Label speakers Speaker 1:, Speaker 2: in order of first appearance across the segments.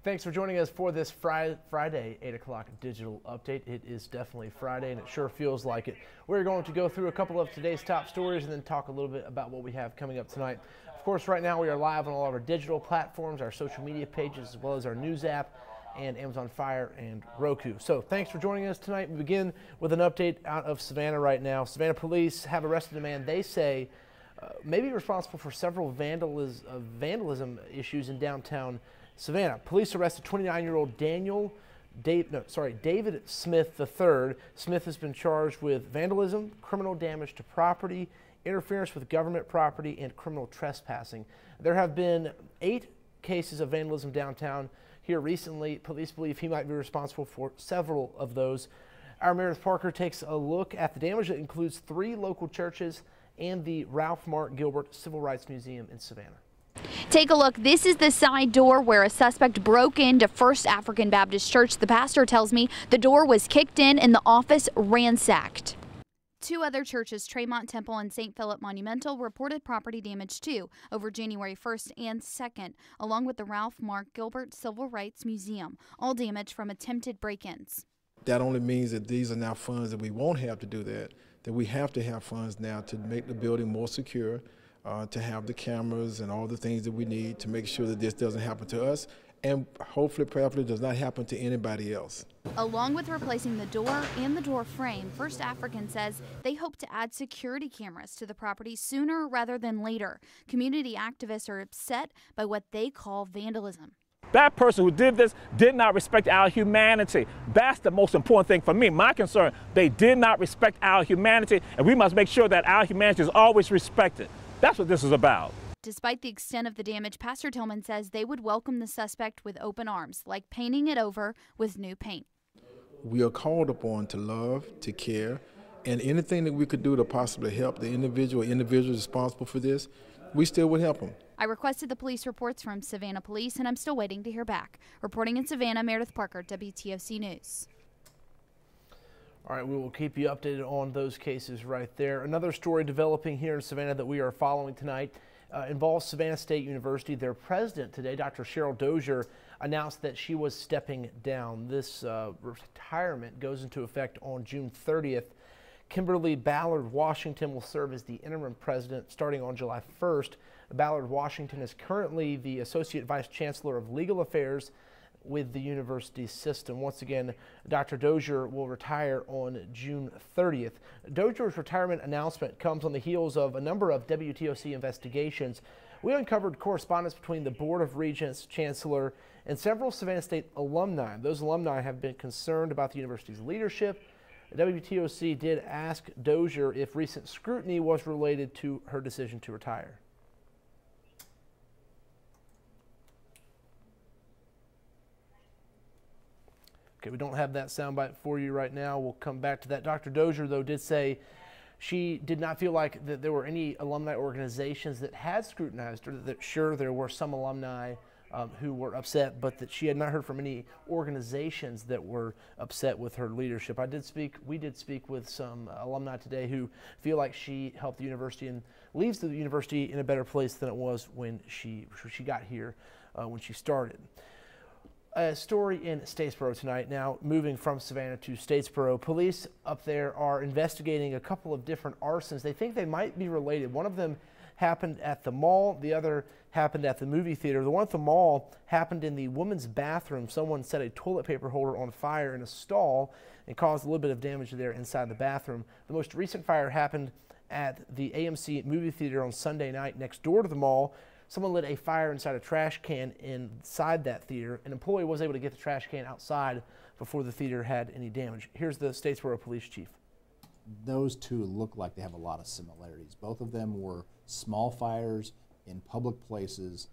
Speaker 1: Thanks for joining us for this Friday 8 o'clock digital update. It is definitely Friday, and it sure feels like it. We're going to go through a couple of today's top stories and then talk a little bit about what we have coming up tonight. Of course, right now we are live on all of our digital platforms, our social media pages, as well as our news app and Amazon Fire and Roku. So thanks for joining us tonight. We begin with an update out of Savannah right now. Savannah police have arrested a man they say may be responsible for several vandalism issues in downtown Savannah. Police arrested 29-year-old David Smith III. Smith has been charged with vandalism, criminal damage to property, interference with government property, and criminal trespassing. There have been 8 cases of vandalism downtown here recently. Police believe he might be responsible for several of those. Our Meredith Parker takes a look at the damage that includes 3 local churches and the Ralph Mark Gilbert Civil Rights Museum in Savannah.
Speaker 2: Take a look. This is the side door where a suspect broke into First African Baptist Church. The pastor tells me the door was kicked in and the office ransacked. 2 other churches, Tremont Temple and St. Philip Monumental, reported property damage too over January 1st and 2nd, along with the Ralph Mark Gilbert Civil Rights Museum, all damaged from attempted break-ins.
Speaker 3: That only means that these are now funds that we won't have to do that we have to have funds now to make the building more secure, to have the cameras and all the things that we need to make sure that this doesn't happen to us and hopefully, prayerfully, does not happen to anybody else.
Speaker 2: Along with replacing the door and the door frame, First African says they hope to add security cameras to the property sooner rather than later. Community activists are upset by what they call vandalism.
Speaker 4: That person who did this did not respect our humanity. That's the most important thing for me. My concern, they did not respect our humanity, and we must make sure that our humanity is always respected. That's what this is about.
Speaker 2: Despite the extent of the damage, Pastor Tillman says they would welcome the suspect with open arms, like painting it over with new paint.
Speaker 3: We are called upon to love, to care, and anything that we could do to possibly help the individuals responsible for this, we still would help them.
Speaker 2: I requested the police reports from Savannah Police, and I'm still waiting to hear back. Reporting in Savannah, Meredith Parker, WTOC News.
Speaker 1: All right, we will keep you updated on those cases right there. Another story developing here in Savannah that we are following tonight involves Savannah State University. Their president today, Dr. Cheryl Dozier, announced that she was stepping down. This retirement goes into effect on June 30th. Kimberly Ballard Washington will serve as the interim president starting on July 1st. Ballard Washington is currently the Associate Vice Chancellor of Legal Affairs with the university system. Once again, Dr. Dozier will retire on June 30th. Dozier's retirement announcement comes on the heels of a number of WTOC investigations. We uncovered correspondence between the Board of Regents, Chancellor, and several Savannah State alumni. Those alumni have been concerned about the university's leadership. WTOC did ask Dozier if recent scrutiny was related to her decision to retire. Okay, we don't have that soundbite for you right now. We'll come back to that. Dr. Dozier, though, did say she did not feel like that there were any alumni organizations that had scrutinized her, that sure there were some alumni who were upset, but that she had not heard from any organizations that were upset with her leadership. We did speak with some alumni today who feel like she helped the university and leaves the university in a better place than it was when she got here, when she started. A story in Statesboro tonight. Now, moving from Savannah to Statesboro, police up there are investigating a couple of different arsons. They think they might be related. One of them happened at the mall. The other happened at the movie theater. The one at the mall happened in the women's bathroom. Someone set a toilet paper holder on fire in a stall and caused a little bit of damage there inside the bathroom. The most recent fire happened at the AMC movie theater on Sunday night next door to the mall. Someone lit a fire inside a trash can inside that theater. An employee was able to get the trash can outside before the theater had any damage. Here's the Statesboro Police Chief.
Speaker 5: Those two look like they have a lot of similarities. Both of them were small fires in public places.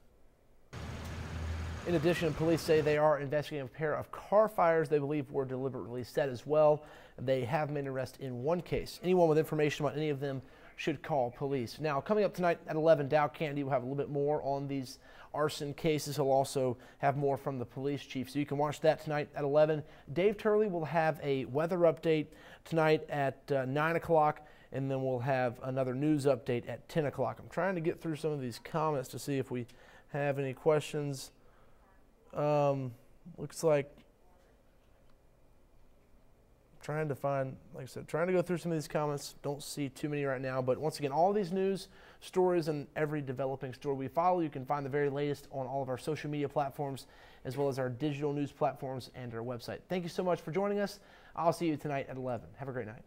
Speaker 1: In addition, police say they are investigating a pair of car fires they believe were deliberately set as well. They have made an arrest in one case. Anyone with information about any of them should call police. Now, coming up tonight at 11, Dow Kennedy will have a little bit more on these arson cases. He'll also have more from the police chief, so you can watch that tonight at 11. Dave Turley will have a weather update tonight at 9 o'clock, and then we'll have another news update at 10 o'clock. I'm trying to get through some of these comments to see if we have any questions Looks like trying to find, like I said, trying to go through some of these comments. Don't see too many right now, but once again, all these news stories and every developing story we follow, you can find the very latest on all of our social media platforms, as well as our digital news platforms and our website. Thank you so much for joining us. I'll see you tonight at 11. Have a great night.